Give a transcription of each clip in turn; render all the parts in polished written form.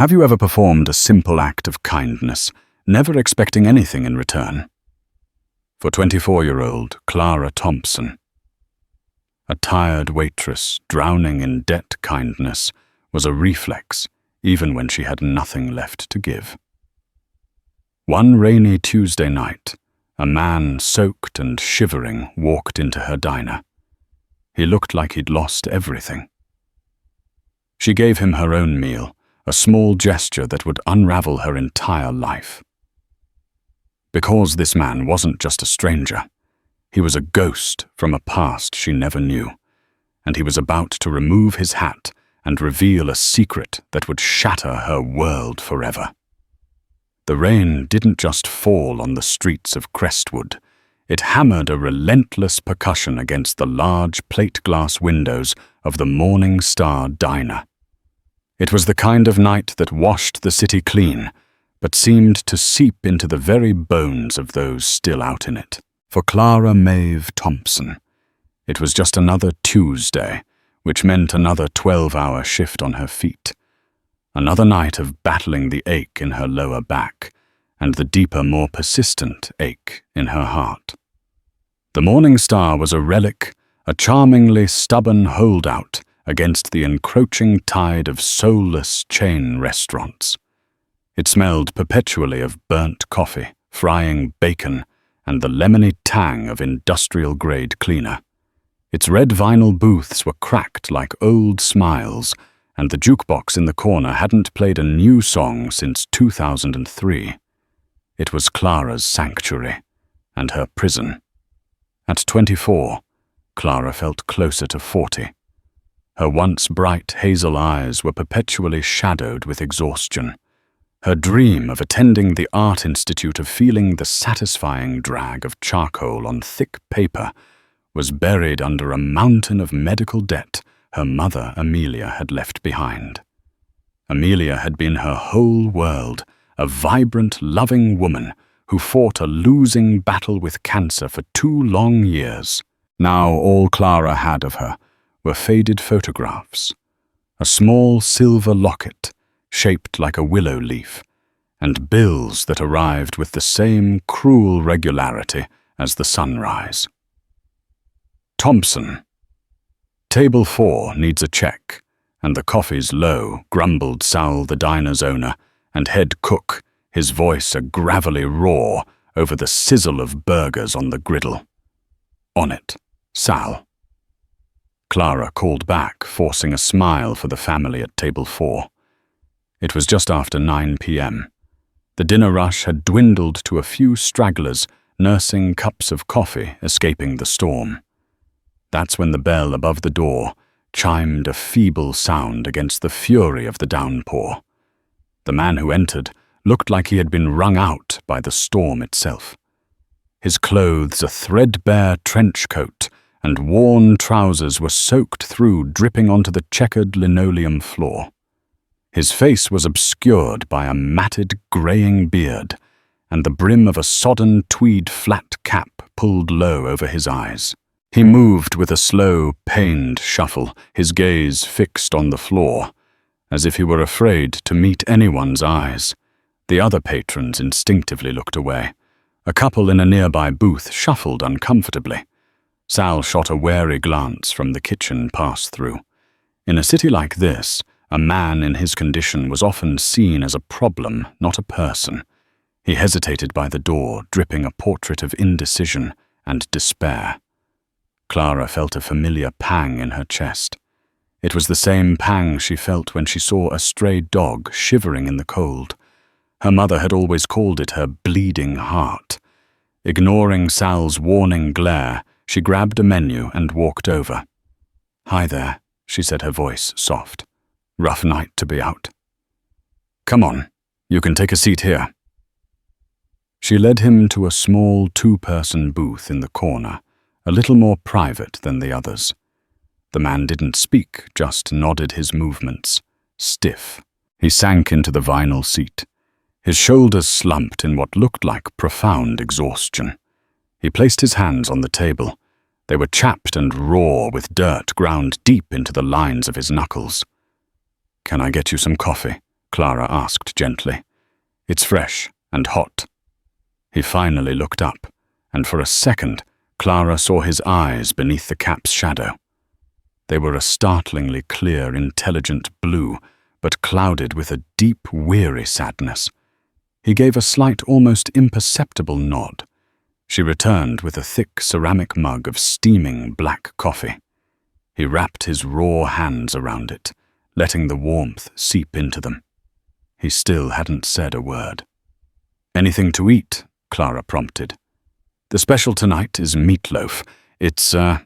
Have you ever performed a simple act of kindness, never expecting anything in return? For 24-year-old Clara Thompson. A tired waitress drowning in debt kindness was a reflex, even when she had nothing left to give. One rainy Tuesday night, a man soaked and shivering walked into her diner. He looked like he'd lost everything. She gave him her own meal, a small gesture that would unravel her entire life. Because this man wasn't just a stranger, he was a ghost from a past she never knew, and he was about to remove his hat and reveal a secret that would shatter her world forever. The rain didn't just fall on the streets of Crestwood. It hammered a relentless percussion against the large plate glass windows of the Morning Star Diner. It was the kind of night that washed the city clean, but seemed to seep into the very bones of those still out in it. For Clara Maeve Thompson, it was just another Tuesday, which meant another 12-hour shift on her feet. Another night of battling the ache in her lower back and the deeper, more persistent ache in her heart. The Morning Star was a relic, a charmingly stubborn holdout against the encroaching tide of soulless chain restaurants. It smelled perpetually of burnt coffee, frying bacon, and the lemony tang of industrial-grade cleaner. Its red vinyl booths were cracked like old smiles, and the jukebox in the corner hadn't played a new song since 2003. It was Clara's sanctuary, and her prison. At 24, Clara felt closer to 40. Her once bright hazel eyes were perpetually shadowed with exhaustion. Her dream of attending the Art Institute, of feeling the satisfying drag of charcoal on thick paper, was buried under a mountain of medical debt her mother Amelia had left behind. Amelia had been her whole world, a vibrant, loving woman who fought a losing battle with cancer for 2 long years. Now all Clara had of her were faded photographs, a small silver locket shaped like a willow leaf, and bills that arrived with the same cruel regularity as the sunrise. Thompson. Table 4 needs a check, and the coffee's low, grumbled Sal, the diner's owner, and head cook, his voice a gravelly roar over the sizzle of burgers on the griddle. On it, Sal. Clara called back, forcing a smile for the family at table 4. It was just after 9 p.m. The dinner rush had dwindled to a few stragglers nursing cups of coffee escaping the storm. That's when the bell above the door chimed a feeble sound against the fury of the downpour. The man who entered looked like he had been wrung out by the storm itself. His clothes a threadbare trench coat and worn trousers were soaked through, dripping onto the checkered linoleum floor. His face was obscured by a matted, greying beard, and the brim of a sodden tweed flat cap pulled low over his eyes. He moved with a slow, pained shuffle, his gaze fixed on the floor, as if he were afraid to meet anyone's eyes. The other patrons instinctively looked away. A couple in a nearby booth shuffled uncomfortably. Sal shot a wary glance from the kitchen pass-through. In a city like this, a man in his condition was often seen as a problem, not a person. He hesitated by the door, dripping a portrait of indecision and despair. Clara felt a familiar pang in her chest. It was the same pang she felt when she saw a stray dog shivering in the cold. Her mother had always called it her bleeding heart. Ignoring Sal's warning glare, she grabbed a menu and walked over. "Hi there," she said, her voice soft. "Rough night to be out." "Come on, you can take a seat here." She led him to a small 2-person booth in the corner, a little more private than the others. The man didn't speak, just nodded his movements, stiff. He sank into the vinyl seat. His shoulders slumped in what looked like profound exhaustion. He placed his hands on the table. They were chapped and raw with dirt ground deep into the lines of his knuckles. "Can I get you some coffee?" Clara asked gently. "It's fresh and hot." He finally looked up, and for a second, Clara saw his eyes beneath the cap's shadow. They were a startlingly clear, intelligent blue, but clouded with a deep, weary sadness. He gave a slight, almost imperceptible nod. She returned with a thick ceramic mug of steaming black coffee. He wrapped his raw hands around it, letting the warmth seep into them. He still hadn't said a word. "Anything to eat?" Clara prompted. "The special tonight is meatloaf. It's Sal's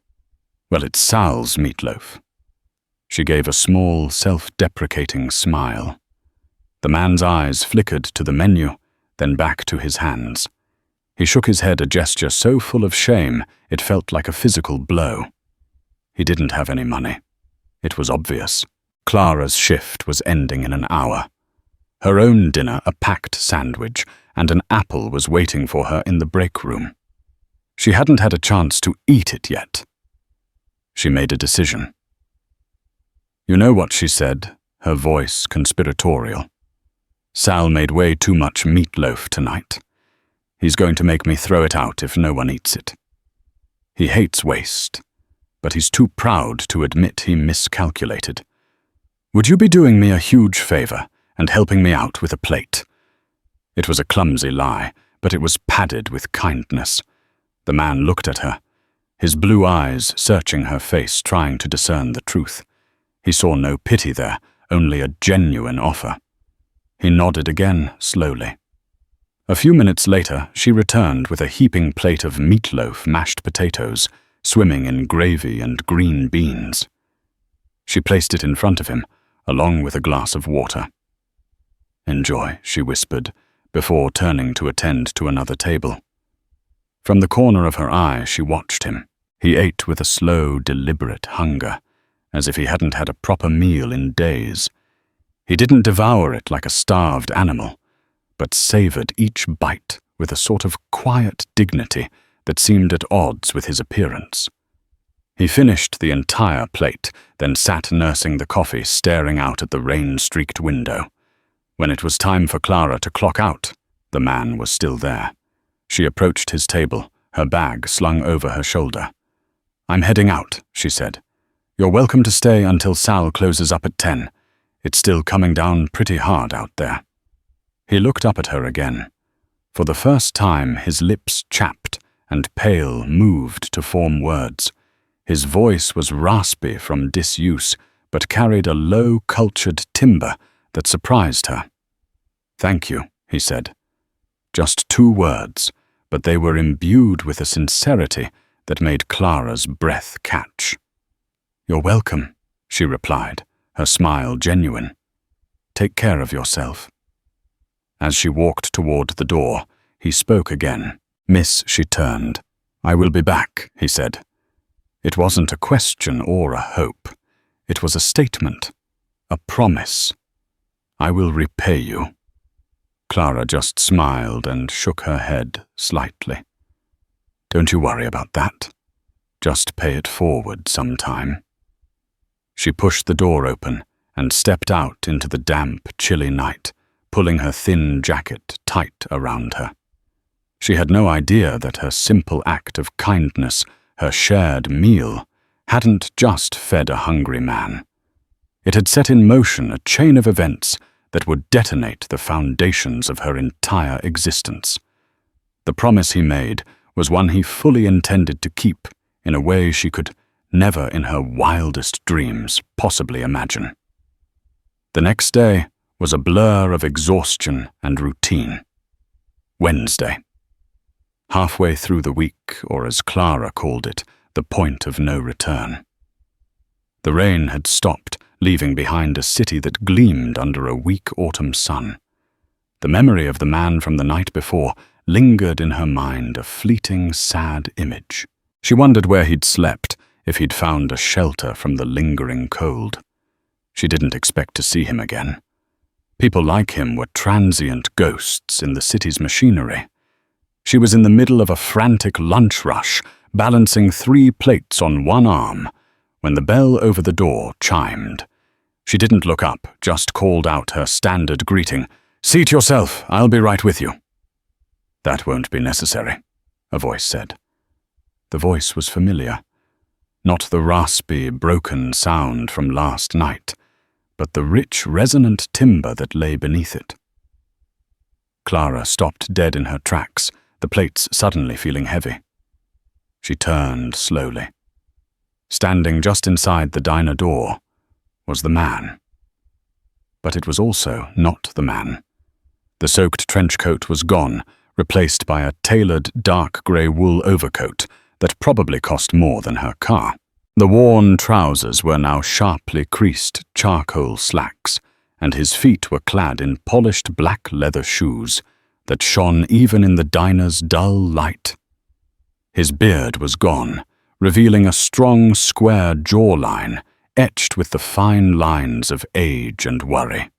meatloaf." She gave a small, self-deprecating smile. The man's eyes flickered to the menu, then back to his hands. He shook his head, a gesture so full of shame it felt like a physical blow. He didn't have any money. It was obvious. Clara's shift was ending in an hour. Her own dinner, a packed sandwich, and an apple was waiting for her in the break room. She hadn't had a chance to eat it yet. She made a decision. "You know what she said," her voice conspiratorial. "Sal made way too much meatloaf tonight. He's going to make me throw it out if no one eats it. He hates waste, but he's too proud to admit he miscalculated. Would you be doing me a huge favor and helping me out with a plate?" It was a clumsy lie, but it was padded with kindness. The man looked at her, his blue eyes searching her face, trying to discern the truth. He saw no pity there, only a genuine offer. He nodded again, slowly. A few minutes later, she returned with a heaping plate of meatloaf, mashed potatoes, swimming in gravy and green beans. She placed it in front of him, along with a glass of water. "Enjoy," she whispered, before turning to attend to another table. From the corner of her eye, she watched him. He ate with a slow, deliberate hunger, as if he hadn't had a proper meal in days. He didn't devour it like a starved animal, but savored each bite with a sort of quiet dignity that seemed at odds with his appearance. He finished the entire plate, then sat nursing the coffee, staring out at the rain-streaked window. When it was time for Clara to clock out, the man was still there. She approached his table, her bag slung over her shoulder. "I'm heading out," she said. "You're welcome to stay until Sal closes up at 10. It's still coming down pretty hard out there." He looked up at her again. For the first time, his lips chapped and pale moved to form words. His voice was raspy from disuse, but carried a low, cultured timbre that surprised her. "Thank you," he said. Just 2 words, but they were imbued with a sincerity that made Clara's breath catch. "You're welcome," she replied, her smile genuine. "Take care of yourself." As she walked toward the door, he spoke again. "Miss," she turned. "I will be back," he said. It wasn't a question or a hope. It was a statement, a promise. "I will repay you." Clara just smiled and shook her head slightly. "Don't you worry about that. Just pay it forward sometime." She pushed the door open and stepped out into the damp, chilly night, pulling her thin jacket tight around her. She had no idea that her simple act of kindness, her shared meal, hadn't just fed a hungry man. It had set in motion a chain of events that would detonate the foundations of her entire existence. The promise he made was one he fully intended to keep in a way she could never in her wildest dreams possibly imagine. The next day was a blur of exhaustion and routine. Wednesday. Halfway through the week, or as Clara called it, the point of no return. The rain had stopped, leaving behind a city that gleamed under a weak autumn sun. The memory of the man from the night before lingered in her mind, a fleeting, sad image. She wondered where he'd slept, if he'd found a shelter from the lingering cold. She didn't expect to see him again. People like him were transient ghosts in the city's machinery. She was in the middle of a frantic lunch rush, balancing 3 plates on one arm, when the bell over the door chimed. She didn't look up, just called out her standard greeting. "Seat yourself, I'll be right with you." "That won't be necessary," a voice said. The voice was familiar. Not the raspy, broken sound from last night, but the rich, resonant timbre that lay beneath it. Clara stopped dead in her tracks, the plates suddenly feeling heavy. She turned slowly. Standing just inside the diner door was the man. But it was also not the man. The soaked trench coat was gone, replaced by a tailored dark grey wool overcoat that probably cost more than her car. The worn trousers were now sharply creased charcoal slacks, and his feet were clad in polished black leather shoes that shone even in the diner's dull light. His beard was gone, revealing a strong, square jawline etched with the fine lines of age and worry.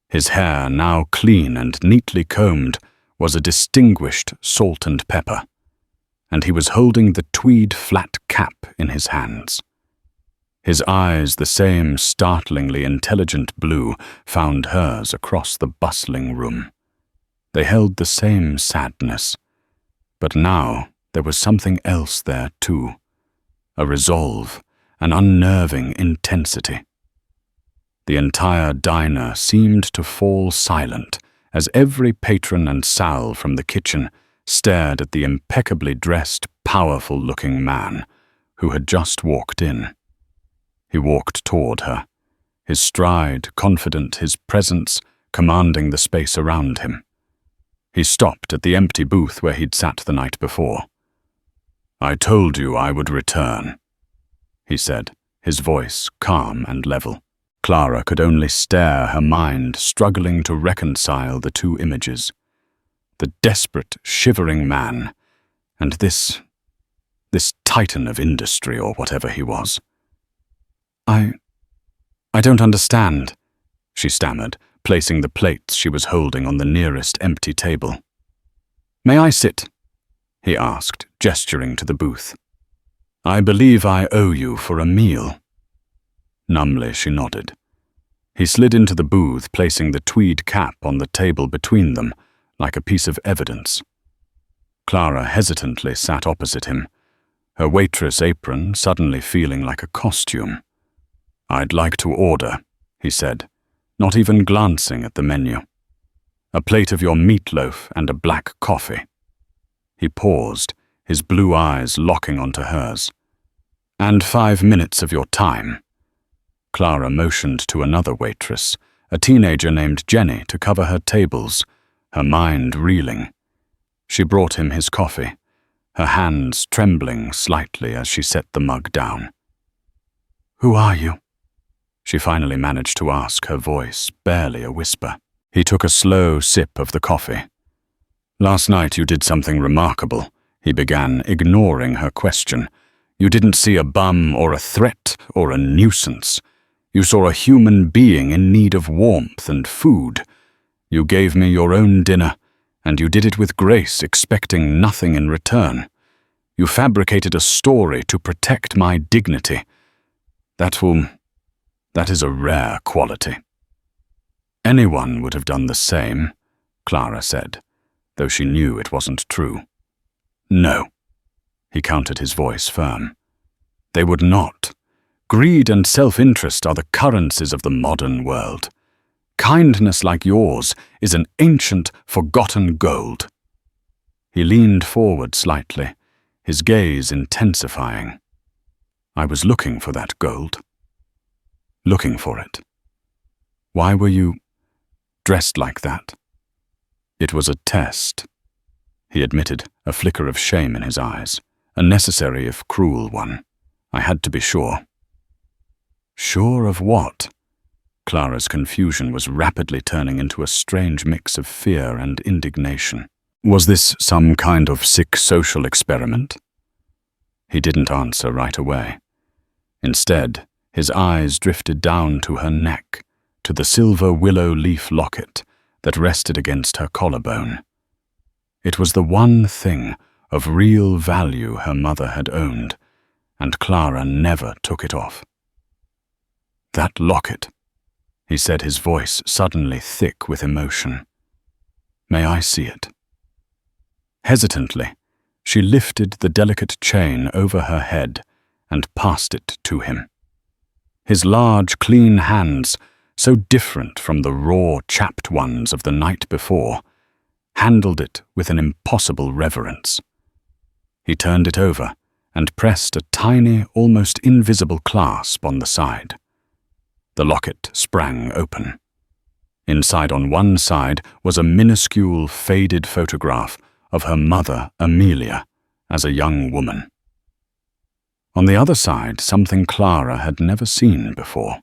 His hair, now clean and neatly combed, was a distinguished salt and pepper, and he was holding the tweed flat cap in his hands. His eyes, the same startlingly intelligent blue, found hers across the bustling room. They held the same sadness, but now there was something else there too, a resolve, an unnerving intensity. The entire diner seemed to fall silent as every patron and Sal from the kitchen stared at the impeccably dressed, powerful-looking man who had just walked in. He walked toward her, his stride confident, his presence commanding the space around him. He stopped at the empty booth where he'd sat the night before. "I told you I would return," he said, his voice calm and level. Clara could only stare, her mind struggling to reconcile the two images. The desperate, shivering man, and this titan of industry or whatever he was. I don't understand," she stammered, placing the plates she was holding on the nearest empty table. "May I sit?" he asked, gesturing to the booth. "I believe I owe you for a meal." Numbly she nodded. He slid into the booth, placing the tweed cap on the table between them, like a piece of evidence. Clara hesitantly sat opposite him, her waitress apron suddenly feeling like a costume. "I'd like to order," he said, not even glancing at the menu. "A plate of your meatloaf and a black coffee." He paused, his blue eyes locking onto hers. "And 5 minutes of your time." Clara motioned to another waitress, a teenager named Jenny, to cover her tables, her mind reeling. She brought him his coffee, her hands trembling slightly as she set the mug down. "Who are you?" she finally managed to ask, her voice barely a whisper. He took a slow sip of the coffee. "Last night you did something remarkable," he began, ignoring her question. "You didn't see a bum or a threat or a nuisance. You saw a human being in need of warmth and food. You gave me your own dinner, and you did it with grace, expecting nothing in return. You fabricated a story to protect my dignity. That is a rare quality." "Anyone would have done the same," Clara said, though she knew it wasn't true. "No," he countered, his voice firm. "They would not. Greed and self-interest are the currencies of the modern world. Kindness like yours is an ancient, forgotten gold." He leaned forward slightly, his gaze intensifying. "I was looking for that gold. Looking for it. Why were you dressed like that?" "It was a test," he admitted, a flicker of shame in his eyes, a necessary if cruel one. "I had to be sure." "Sure of what?" Clara's confusion was rapidly turning into a strange mix of fear and indignation. Was this some kind of sick social experiment? He didn't answer right away. Instead, his eyes drifted down to her neck, to the silver willow leaf locket that rested against her collarbone. It was the one thing of real value her mother had owned, and Clara never took it off. That locket, he said, his voice suddenly thick with emotion. May I see it? Hesitantly, she lifted the delicate chain over her head and passed it to him. His large, clean hands, so different from the raw, chapped ones of the night before, handled it with an impossible reverence. He turned it over and pressed a tiny, almost invisible clasp on the side. The locket sprang open. Inside on one side was a minuscule, faded photograph of her mother, Amelia, as a young woman. On the other side, something Clara had never seen before.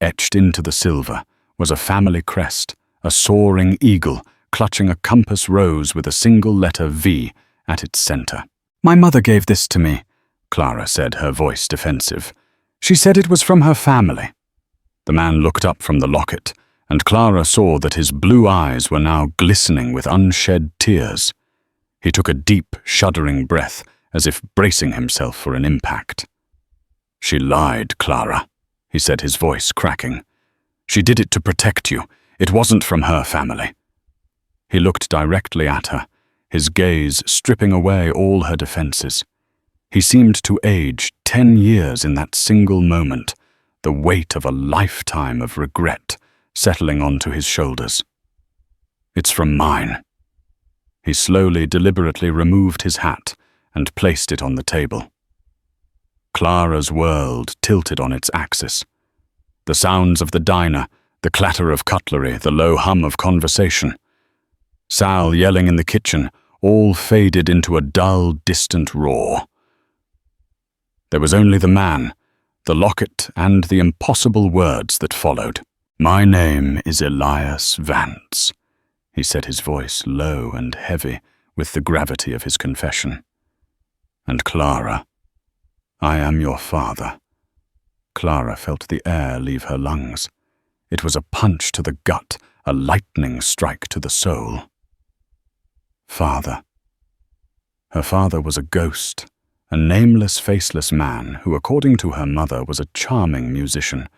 Etched into the silver was a family crest, a soaring eagle clutching a compass rose with a single letter V at its center. My mother gave this to me, Clara said, her voice defensive. She said it was from her family. The man looked up from the locket, and Clara saw that his blue eyes were now glistening with unshed tears. He took a deep, shuddering breath, as if bracing himself for an impact. She lied, Clara, he said, his voice cracking. She did it to protect you. It wasn't from her family. He looked directly at her, his gaze stripping away all her defenses. He seemed to age 10 years in that single moment, the weight of a lifetime of regret settling onto his shoulders. It's from mine. He slowly, deliberately removed his hat and placed it on the table. Clara's world tilted on its axis. The sounds of the diner, the clatter of cutlery, the low hum of conversation. Sal yelling in the kitchen, all faded into a dull, distant roar. There was only the man, the locket, and the impossible words that followed. My name is Elias Vance, he said, his voice low and heavy with the gravity of his confession. And Clara, I am your father. Clara felt the air leave her lungs. It was a punch to the gut, a lightning strike to the soul. Father. Her father was a ghost, a nameless, faceless man who, according to her mother, was a charming musician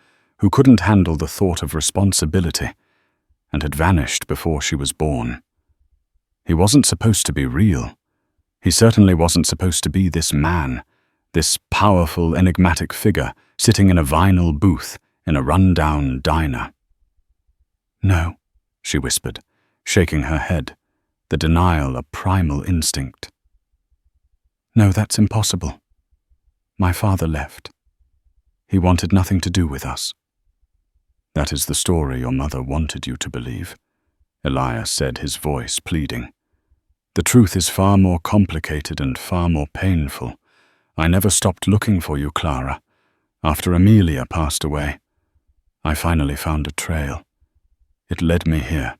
who couldn't handle the thought of responsibility and had vanished before she was born. He wasn't supposed to be real. He certainly wasn't supposed to be this man, this powerful, enigmatic figure sitting in a vinyl booth in a run-down diner. No, she whispered, shaking her head, the denial a primal instinct. No, that's impossible. My father left. He wanted nothing to do with us. That is the story your mother wanted you to believe, Elias said, his voice pleading. The truth is far more complicated and far more painful. I never stopped looking for you, Clara. After Amelia passed away, I finally found a trail. It led me here,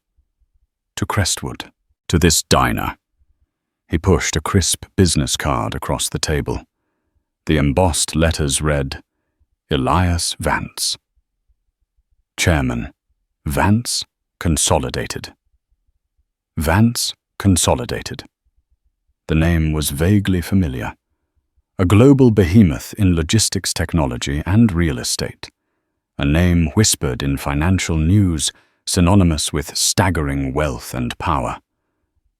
to Crestwood, to this diner. He pushed a crisp business card across the table. The embossed letters read, Elias Vance. Chairman, Vance Consolidated. Vance Consolidated. The name was vaguely familiar. A global behemoth in logistics technology and real estate. A name whispered in financial news, synonymous with staggering wealth and power.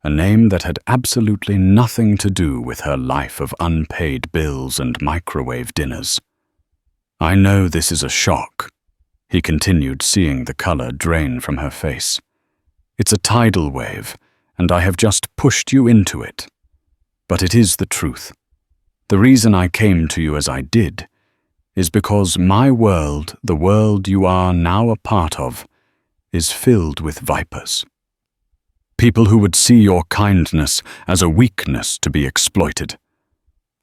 A name that had absolutely nothing to do with her life of unpaid bills and microwave dinners. I know this is a shock, he continued, seeing the color drain from her face. It's a tidal wave, and I have just pushed you into it. But it is the truth. The reason I came to you as I did is because my world, the world you are now a part of, is filled with vipers. People who would see your kindness as a weakness to be exploited.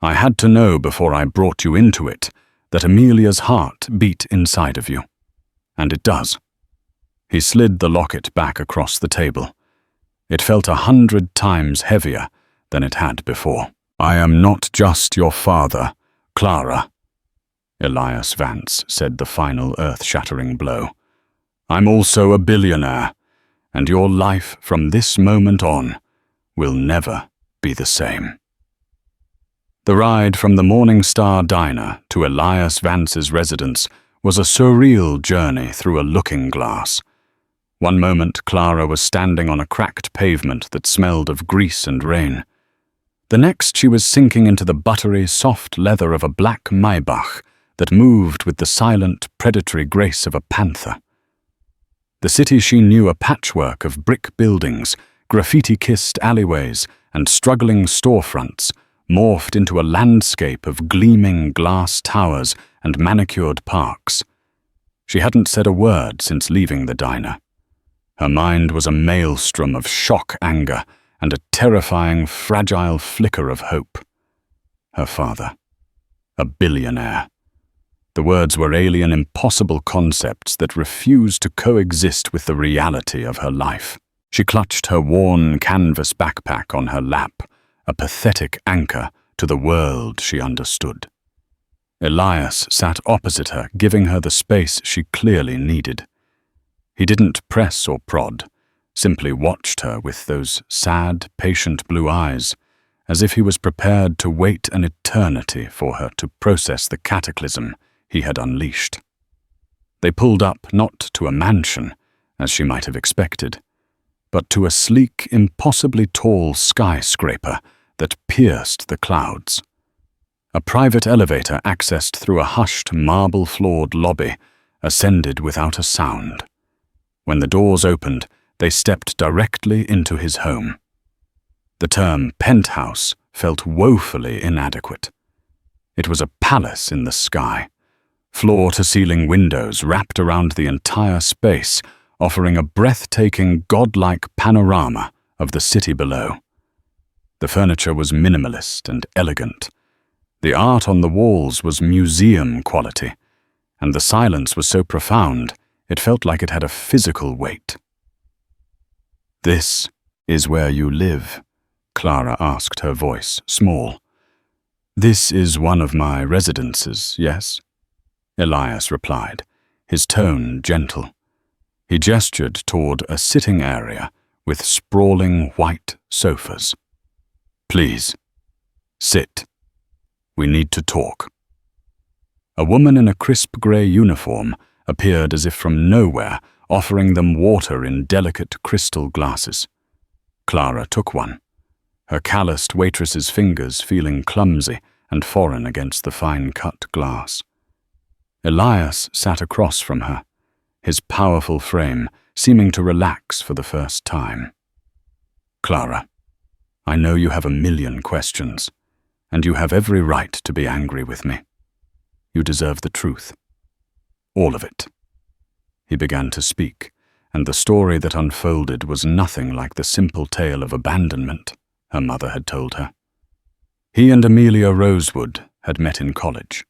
I had to know before I brought you into it that Amelia's heart beat inside of you. And it does. He slid the locket back across the table. It felt 100 times heavier than it had before. I am not just your father, Clara, Elias Vance said, the final earth-shattering blow. I'm also a billionaire, and your life from this moment on will never be the same. The ride from the Morning Star Diner to Elias Vance's residence was a surreal journey through a looking glass. One moment, Clara was standing on a cracked pavement that smelled of grease and rain. The next, she was sinking into the buttery, soft leather of a black Maybach that moved with the silent, predatory grace of a panther. The city she knew, a patchwork of brick buildings, graffiti-kissed alleyways, and struggling storefronts, morphed into a landscape of gleaming glass towers and manicured parks. She hadn't said a word since leaving the diner. Her mind was a maelstrom of shock anger and a terrifying, fragile flicker of hope. Her father. A billionaire. The words were alien, impossible concepts that refused to coexist with the reality of her life. She clutched her worn canvas backpack on her lap, a pathetic anchor to the world she understood. Elias sat opposite her, giving her the space she clearly needed. He didn't press or prod, simply watched her with those sad, patient blue eyes, as if he was prepared to wait an eternity for her to process the cataclysm he had unleashed. They pulled up not to a mansion, as she might have expected, but to a sleek, impossibly tall skyscraper that pierced the clouds. A private elevator accessed through a hushed, marble-floored lobby ascended without a sound. When the doors opened, they stepped directly into his home. The term penthouse felt woefully inadequate. It was a palace in the sky, floor-to-ceiling windows wrapped around the entire space, offering a breathtaking, godlike panorama of the city below. The furniture was minimalist and elegant. The art on the walls was museum quality, and the silence was so profound it felt like it had a physical weight. "This is where you live?" Clara asked, her voice small. "This is one of my residences, yes?" Elias replied, his tone gentle. He gestured toward a sitting area with sprawling white sofas. "Please, sit. We need to talk." A woman in a crisp grey uniform appeared as if from nowhere, offering them water in delicate crystal glasses. Clara took one, her calloused waitress's fingers feeling clumsy and foreign against the fine-cut glass. Elias sat across from her, his powerful frame seeming to relax for the first time. "Clara, I know you have a million questions, and you have every right to be angry with me. You deserve the truth. All of it." He began to speak, and the story that unfolded was nothing like the simple tale of abandonment her mother had told her. He and Amelia Rosewood had met in college.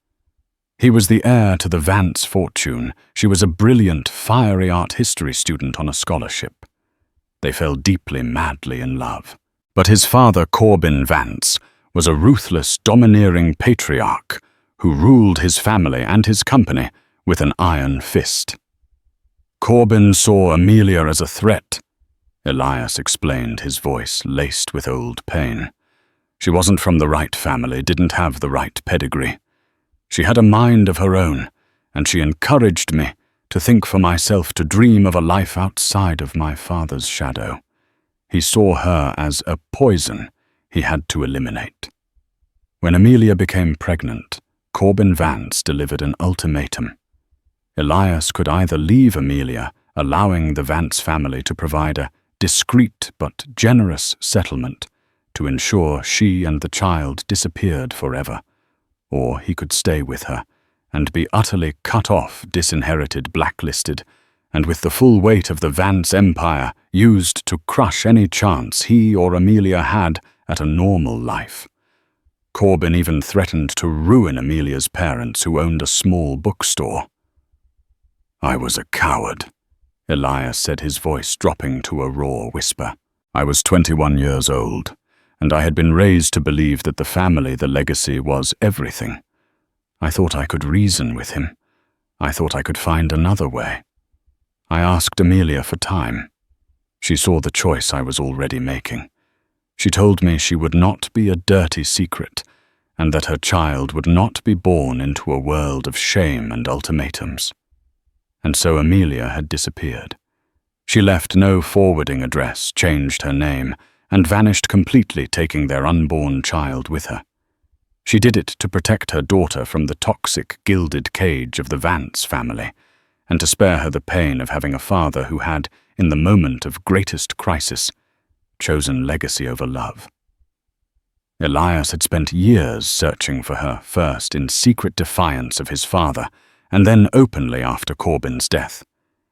He was the heir to the Vance fortune. She was a brilliant, fiery art history student on a scholarship. They fell deeply, madly in love. But his father, Corbin Vance, was a ruthless, domineering patriarch who ruled his family and his company with an iron fist. Corbin saw Amelia as a threat, Elias explained, his voice laced with old pain. She wasn't from the right family, didn't have the right pedigree. She had a mind of her own, and she encouraged me to think for myself, to dream of a life outside of my father's shadow. He saw her as a poison he had to eliminate. When Amelia became pregnant, Corbin Vance delivered an ultimatum. Elias could either leave Amelia, allowing the Vance family to provide a discreet but generous settlement to ensure she and the child disappeared forever, or he could stay with her and be utterly cut off, disinherited, blacklisted, and with the full weight of the Vance empire used to crush any chance he or Amelia had at a normal life. Corbin even threatened to ruin Amelia's parents, who owned a small bookstore. "I was a coward," Elias said, his voice dropping to a raw whisper. "I was 21 years old, and I had been raised to believe that the family, the legacy, was everything. I thought I could reason with him. I thought I could find another way. I asked Amelia for time. She saw the choice I was already making. She told me she would not be a dirty secret, and that her child would not be born into a world of shame and ultimatums. And so Amelia had disappeared. She left no forwarding address, changed her name, and vanished completely, taking their unborn child with her. She did it to protect her daughter from the toxic, gilded cage of the Vance family, and to spare her the pain of having a father who had, in the moment of greatest crisis, chosen legacy over love. Elias had spent years searching for her, first in secret defiance of his father, and then openly after Corbin's death.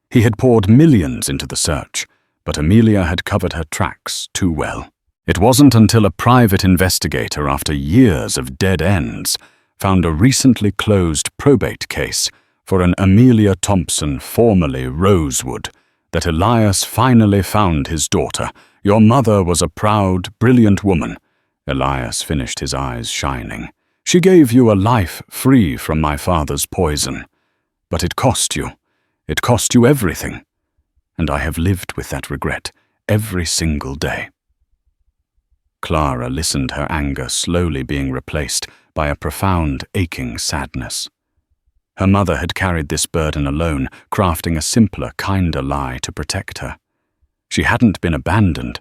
He had poured millions into the search, but Amelia had covered her tracks too well. It wasn't until a private investigator, after years of dead ends, found a recently closed probate case for an Amelia Thompson, formerly Rosewood, that Elias finally found his daughter. "Your mother was a proud, brilliant woman," Elias finished, his eyes shining. "She gave you a life free from my father's poison. But it cost you. It cost you everything. And I have lived with that regret every single day." Clara listened, her anger slowly being replaced by a profound, aching sadness. Her mother had carried this burden alone, crafting a simpler, kinder lie to protect her. She hadn't been abandoned.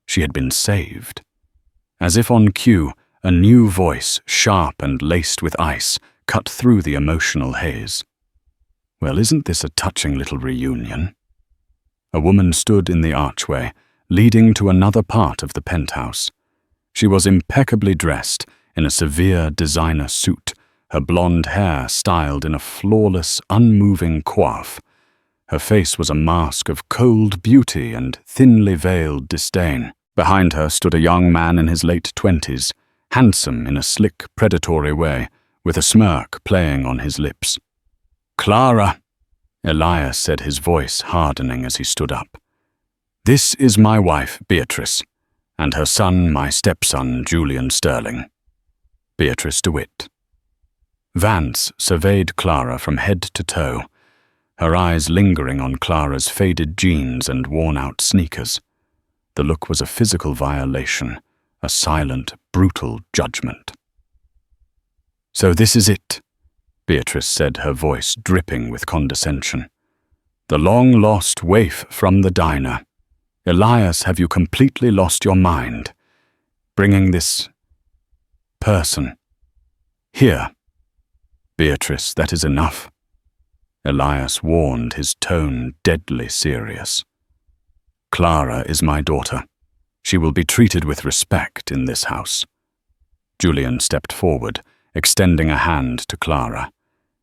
She had been saved. As if on cue, a new voice, sharp and laced with ice, cut through the emotional haze. "Well, isn't this a touching little reunion?" A woman stood in the archway, leading to another part of the penthouse. She was impeccably dressed in a severe designer suit, her blonde hair styled in a flawless, unmoving coif. Her face was a mask of cold beauty and thinly veiled disdain. Behind her stood a young man in his late 20s, handsome in a slick, predatory way, with a smirk playing on his lips. "Clara," Elias said, his voice hardening as he stood up. "This is my wife, Beatrice, and her son, my stepson, Julian Sterling. Beatrice DeWitt." Vance surveyed Clara from head to toe, her eyes lingering on Clara's faded jeans and worn-out sneakers. The look was a physical violation, a silent, brutal judgment. "So this is it," Beatrice said, her voice dripping with condescension. "The long-lost waif from the diner. Elias, have you completely lost your mind? Bringing this person here?" "Beatrice, that is enough," Elias warned, his tone deadly serious. "Clara is my daughter. She will be treated with respect in this house." Julian stepped forward, extending a hand to Clara,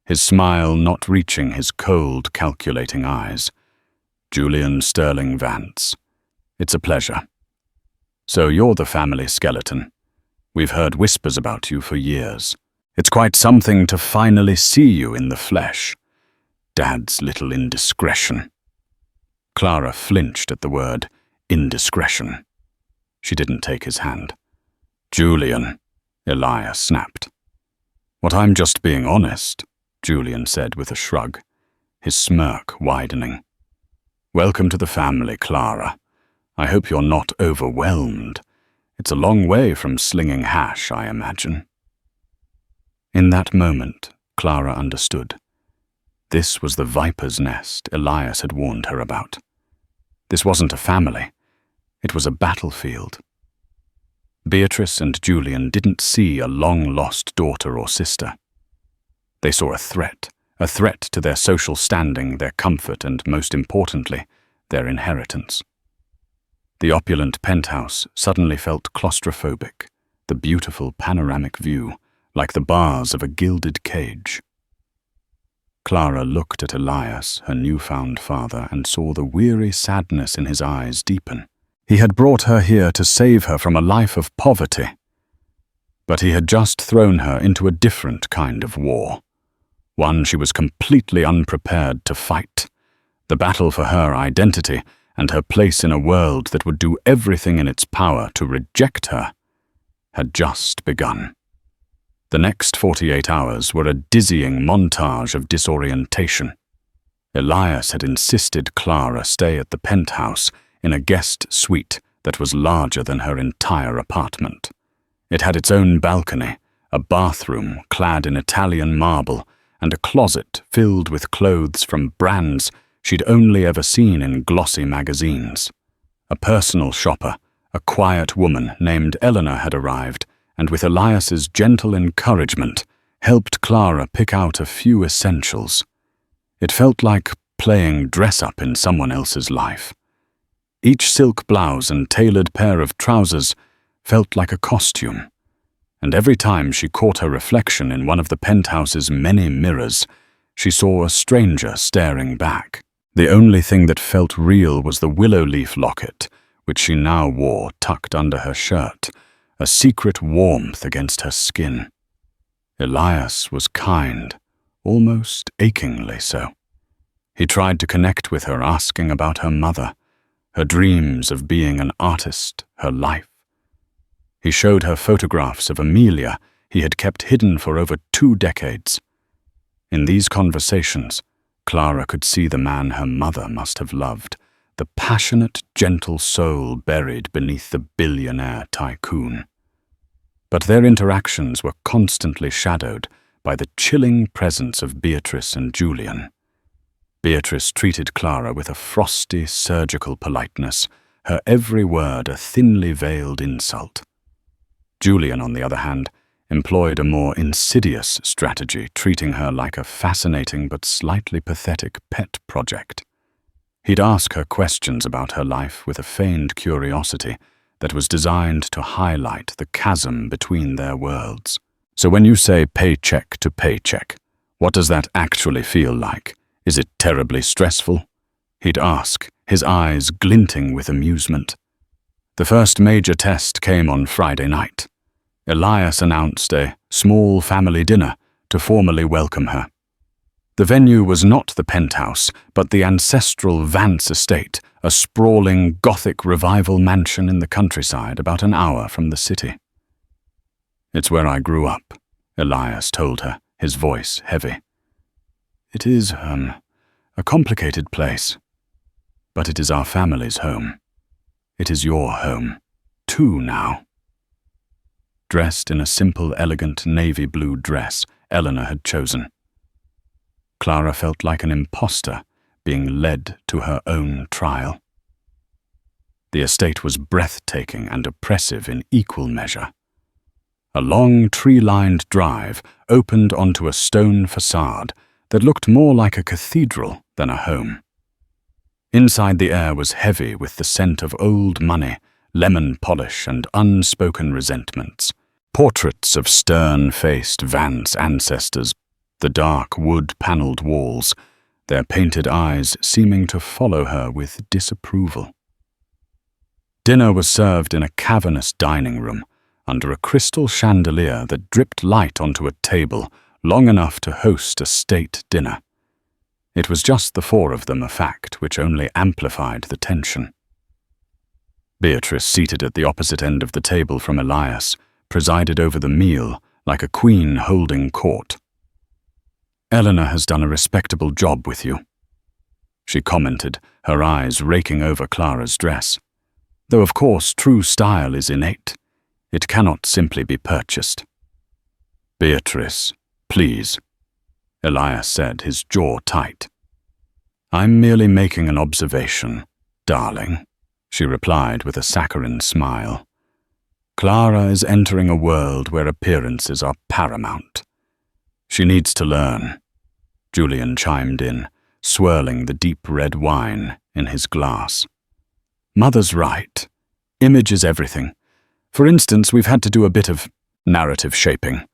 his smile not reaching his cold, calculating eyes. "Julian Sterling Vance, it's a pleasure. So you're the family skeleton. We've heard whispers about you for years. It's quite something to finally see you in the flesh. Dad's little indiscretion." Clara flinched at the word indiscretion. She didn't take his hand. "Julian," Elias snapped. "What, I'm just being honest," Julian said with a shrug, his smirk widening. "Welcome to the family, Clara. I hope you're not overwhelmed. It's a long way from slinging hash, I imagine." In that moment, Clara understood. This was the viper's nest Elias had warned her about. This wasn't a family. It was a battlefield. Beatrice and Julian didn't see a long-lost daughter or sister. They saw a threat to their social standing, their comfort, and, most importantly, their inheritance. The opulent penthouse suddenly felt claustrophobic, the beautiful panoramic view, like the bars of a gilded cage. Clara looked at Elias, her newfound father, and saw the weary sadness in his eyes deepen. He had brought her here to save her from a life of poverty. But he had just thrown her into a different kind of war, one she was completely unprepared to fight. The battle for her identity and her place in a world that would do everything in its power to reject her had just begun. The next 48 hours were a dizzying montage of disorientation. Elias had insisted Clara stay at the penthouse in a guest suite that was larger than her entire apartment. It had its own balcony, a bathroom clad in Italian marble, and a closet filled with clothes from brands she'd only ever seen in glossy magazines. A personal shopper, a quiet woman named Eleanor, had arrived, and with Elias's gentle encouragement, helped Clara pick out a few essentials. It felt like playing dress-up in someone else's life. Each silk blouse and tailored pair of trousers felt like a costume, and every time she caught her reflection in one of the penthouse's many mirrors, she saw a stranger staring back. The only thing that felt real was the willow leaf locket, which she now wore tucked under her shirt, a secret warmth against her skin. Elias was kind, almost achingly so. He tried to connect with her, asking about her mother, her dreams of being an artist, her life. He showed her photographs of Amelia he had kept hidden for over 2 decades. In these conversations, Clara could see the man her mother must have loved, the passionate, gentle soul buried beneath the billionaire tycoon. But their interactions were constantly shadowed by the chilling presence of Beatrice and Julian. Beatrice treated Clara with a frosty, surgical politeness, her every word a thinly veiled insult. Julian, on the other hand, employed a more insidious strategy, treating her like a fascinating but slightly pathetic pet project. He'd ask her questions about her life with a feigned curiosity that was designed to highlight the chasm between their worlds. So when you say paycheck to paycheck, what does that actually feel like? Is it terribly stressful? He'd ask, his eyes glinting with amusement. The first major test came on Friday night. Elias announced a small family dinner to formally welcome her. The venue was not the penthouse, but the ancestral Vance estate, a sprawling Gothic revival mansion in the countryside about an hour from the city. "It's where I grew up," Elias told her, his voice heavy. "It is, a complicated place, but it is our family's home. It is your home, too, now." Dressed in a simple, elegant navy blue dress Eleanor had chosen, Clara felt like an imposter being led to her own trial. The estate was breathtaking and oppressive in equal measure. A long, tree-lined drive opened onto a stone facade that looked more like a cathedral than a home. Inside, the air was heavy with the scent of old money, lemon polish, and unspoken resentments. Portraits of stern-faced Vance ancestors, the dark wood-paneled walls, their painted eyes seeming to follow her with disapproval. Dinner was served in a cavernous dining room, under a crystal chandelier that dripped light onto a table long enough to host a state dinner. It was just the 4 of them, a fact which only amplified the tension. Beatrice, seated at the opposite end of the table from Elias, presided over the meal like a queen holding court. "Eleanor has done a respectable job with you," she commented, her eyes raking over Clara's dress. "Though of course true style is innate. It cannot simply be purchased." "Beatrice, please," Elias said, his jaw tight. "I'm merely making an observation, darling," she replied with a saccharine smile. "Clara is entering a world where appearances are paramount. She needs to learn," Julian chimed in, swirling the deep red wine in his glass. "Mother's right. Image is everything. For instance, we've had to do a bit of narrative shaping.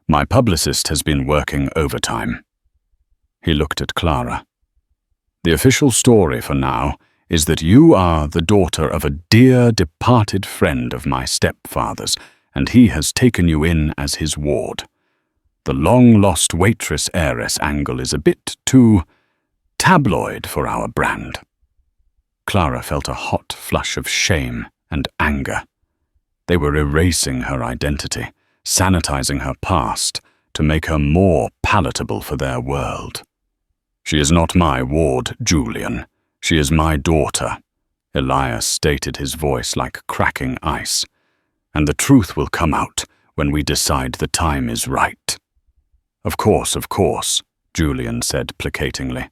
My publicist has been working overtime." He looked at Clara. "The official story for now is that you are the daughter of a dear departed friend of my stepfather's, and he has taken you in as his ward. The long-lost waitress heiress angle is a bit too tabloid for our brand." Clara felt a hot flush of shame and anger. They were erasing her identity, sanitizing her past to make her more palatable for their world. "She is not my ward, Julian. She is my daughter," Elias stated, his voice like cracking ice. "And the truth will come out when we decide the time is right." Of course," Julian said placatingly.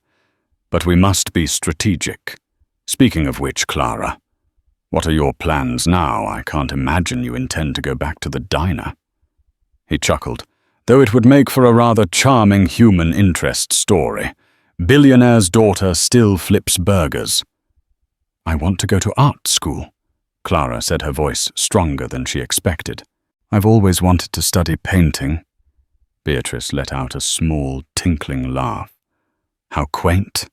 "But we must be strategic. Speaking of which, Clara, what are your plans now? I can't imagine you intend to go back to the diner." He chuckled, though it would make for a rather charming human interest story. Billionaire's daughter still flips burgers. "I want to go to art school," Clara said, her voice stronger than she expected. "I've always wanted to study painting." Beatrice let out a small, tinkling laugh. "How quaint.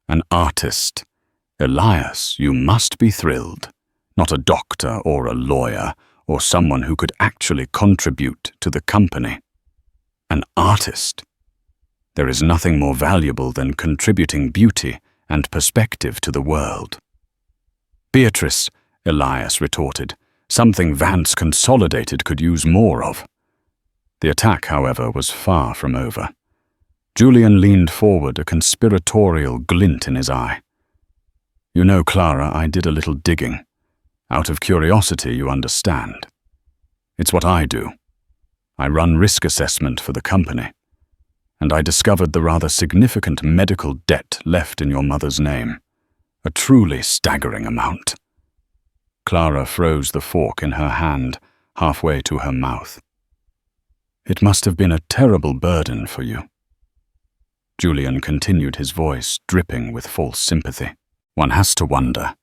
An artist. Elias, you must be thrilled. Not a doctor or a lawyer or someone who could actually contribute to the company. An artist. There is nothing more valuable than contributing beauty and perspective to the world." "Beatrice," Elias retorted, "something Vance Consolidated could use more of." The attack, however, was far from over. Julian leaned forward, a conspiratorial glint in his eye. "You know, Clara, I did a little digging. Out of curiosity, you understand. It's what I do. I run risk assessment for the company, and I discovered the rather significant medical debt left in your mother's name. A truly staggering amount." Clara froze the fork in her hand, halfway to her mouth. "It must have been a terrible burden for you." Julian continued, his voice dripping with false sympathy. "One has to wonder.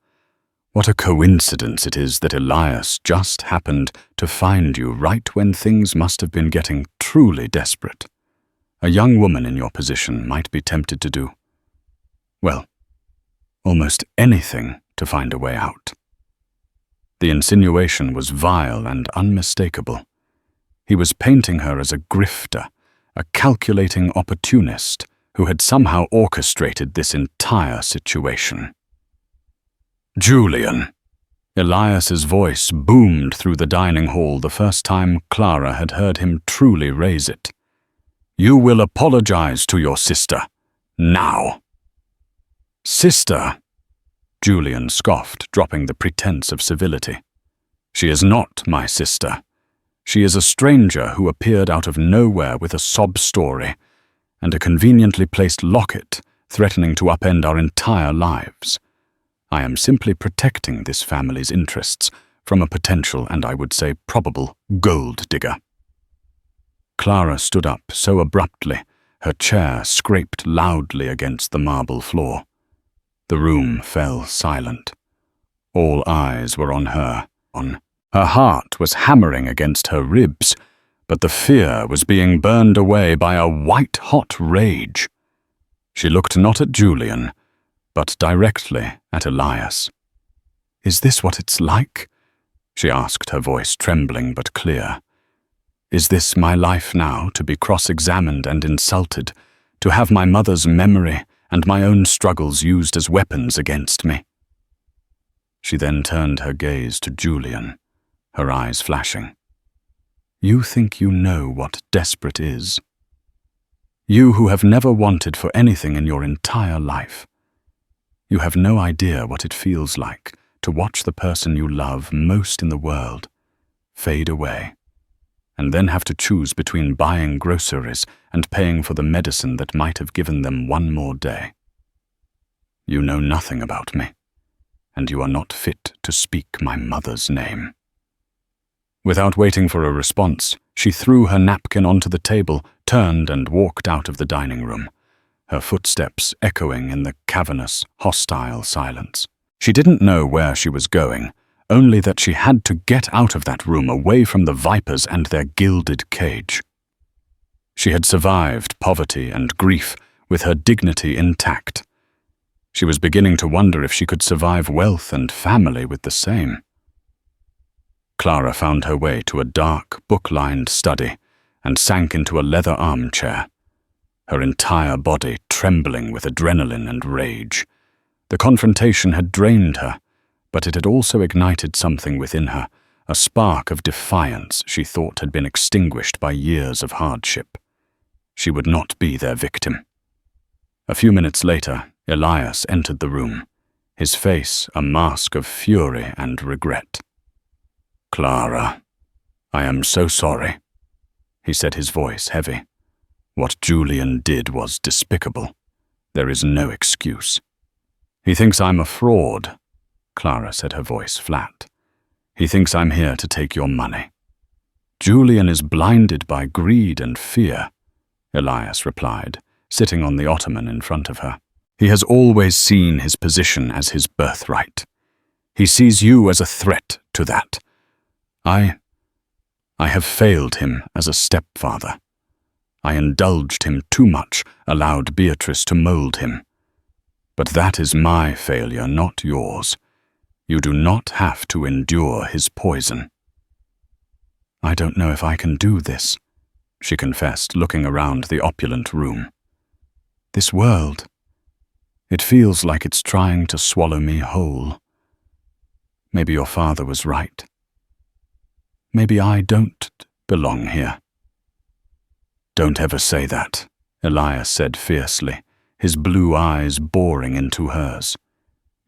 What a coincidence it is that Elias just happened to find you right when things must have been getting truly desperate. A young woman in your position might be tempted to do, well, almost anything to find a way out." The insinuation was vile and unmistakable. He was painting her as a grifter, a calculating opportunist who had somehow orchestrated this entire situation. "Julian!" Elias's voice boomed through the dining hall the first time Clara had heard him truly raise it. "You will apologize to your sister. Now." "Sister?" Julian scoffed, dropping the pretense of civility. "She is not my sister. She is a stranger who appeared out of nowhere with a sob story and a conveniently placed locket threatening to upend our entire lives. I am simply protecting this family's interests from a potential and I would say probable gold digger." Clara stood up so abruptly, her chair scraped loudly against the marble floor. The room fell silent. All eyes were on her. Her heart was hammering against her ribs, but the fear was being burned away by a white-hot rage. She looked not at Julian, but directly at Elias. "Is this what it's like?" she asked, her voice trembling but clear. "Is this my life now, to be cross-examined and insulted, to have my mother's memory and my own struggles used as weapons against me?" She then turned her gaze to Julian, her eyes flashing. "You think you know what desperate is? You who have never wanted for anything in your entire life. You have no idea what it feels like to watch the person you love most in the world fade away, and then have to choose between buying groceries and paying for the medicine that might have given them one more day. You know nothing about me, and you are not fit to speak my mother's name." Without waiting for a response, she threw her napkin onto the table, turned and walked out of the dining room, her footsteps echoing in the cavernous, hostile silence. She didn't know where she was going, only that she had to get out of that room, away from the vipers and their gilded cage. She had survived poverty and grief with her dignity intact. She was beginning to wonder if she could survive wealth and family with the same. Clara found her way to a dark, book-lined study and sank into a leather armchair, her entire body trembling with adrenaline and rage. The confrontation had drained her, but it had also ignited something within her, a spark of defiance she thought had been extinguished by years of hardship. She would not be their victim. A few minutes later, Elias entered the room, his face a mask of fury and regret. "Clara, "I am so sorry," he said, his voice heavy. "What Julian did was despicable. There is no excuse." "He thinks I'm a fraud," Clara said, her voice flat. "He thinks I'm here to take your money." "Julian is blinded by greed and fear," Elias replied, sitting on the ottoman in front of her. "He has always seen his position as his birthright. He sees you as a threat to that. I have failed him as a stepfather. I indulged him too much, allowed Beatrice to mold him. But that is my failure, not yours. You do not have to endure his poison." "I don't know if I can do this," she confessed, looking around the opulent room. "This world, it feels like it's trying to swallow me whole. Maybe your father was right. Maybe I don't belong here." "Don't ever say that," Elias said fiercely, his blue eyes boring into hers.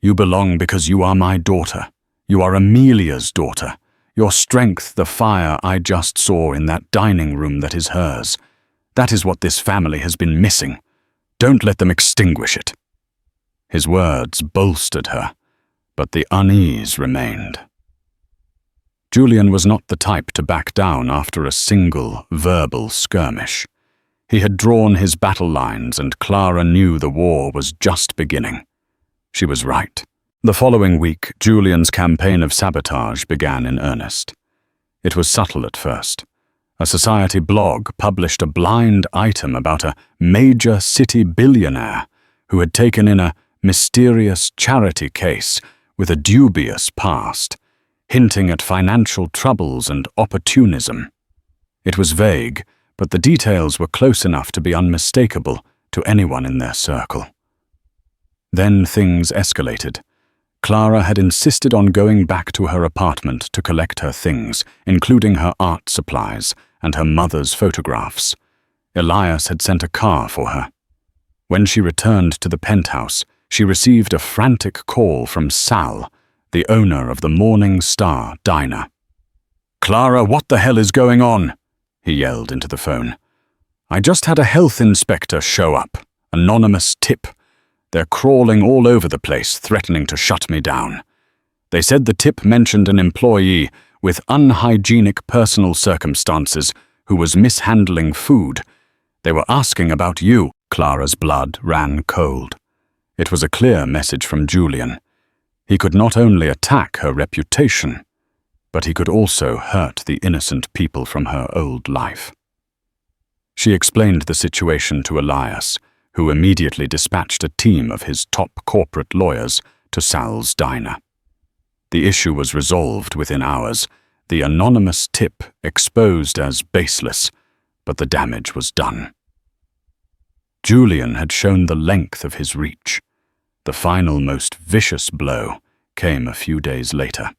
"You belong because you are my daughter. You are Amelia's daughter. Your strength, the fire I just saw in that dining room that is hers. That is what this family has been missing. Don't let them extinguish it." His words bolstered her, but the unease remained. Julian was not the type to back down after a single verbal skirmish. He had drawn his battle lines, and Clara knew the war was just beginning. She was right. The following week, Julian's campaign of sabotage began in earnest. It was subtle at first. A society blog published a blind item about a major city billionaire who had taken in a mysterious charity case with a dubious past, hinting at financial troubles and opportunism. It was vague, but the details were close enough to be unmistakable to anyone in their circle. Then things escalated. Clara had insisted on going back to her apartment to collect her things, including her art supplies and her mother's photographs. Elias had sent a car for her. When she returned to the penthouse, she received a frantic call from Sal, the owner of the Morning Star diner. "Clara, what the hell is going on?" he yelled into the phone. "I just had a health inspector show up. Anonymous tip. They're crawling all over the place, threatening to shut me down. They said the tip mentioned an employee with unhygienic personal circumstances who was mishandling food. They were asking about you." Clara's blood ran cold. It was a clear message from Julian. He could not only attack her reputation, but he could also hurt the innocent people from her old life. She explained the situation to Elias, who immediately dispatched a team of his top corporate lawyers to Sal's diner. The issue was resolved within hours, the anonymous tip exposed as baseless, but the damage was done. Julian had shown the length of his reach. The final, most vicious blow came a few days later.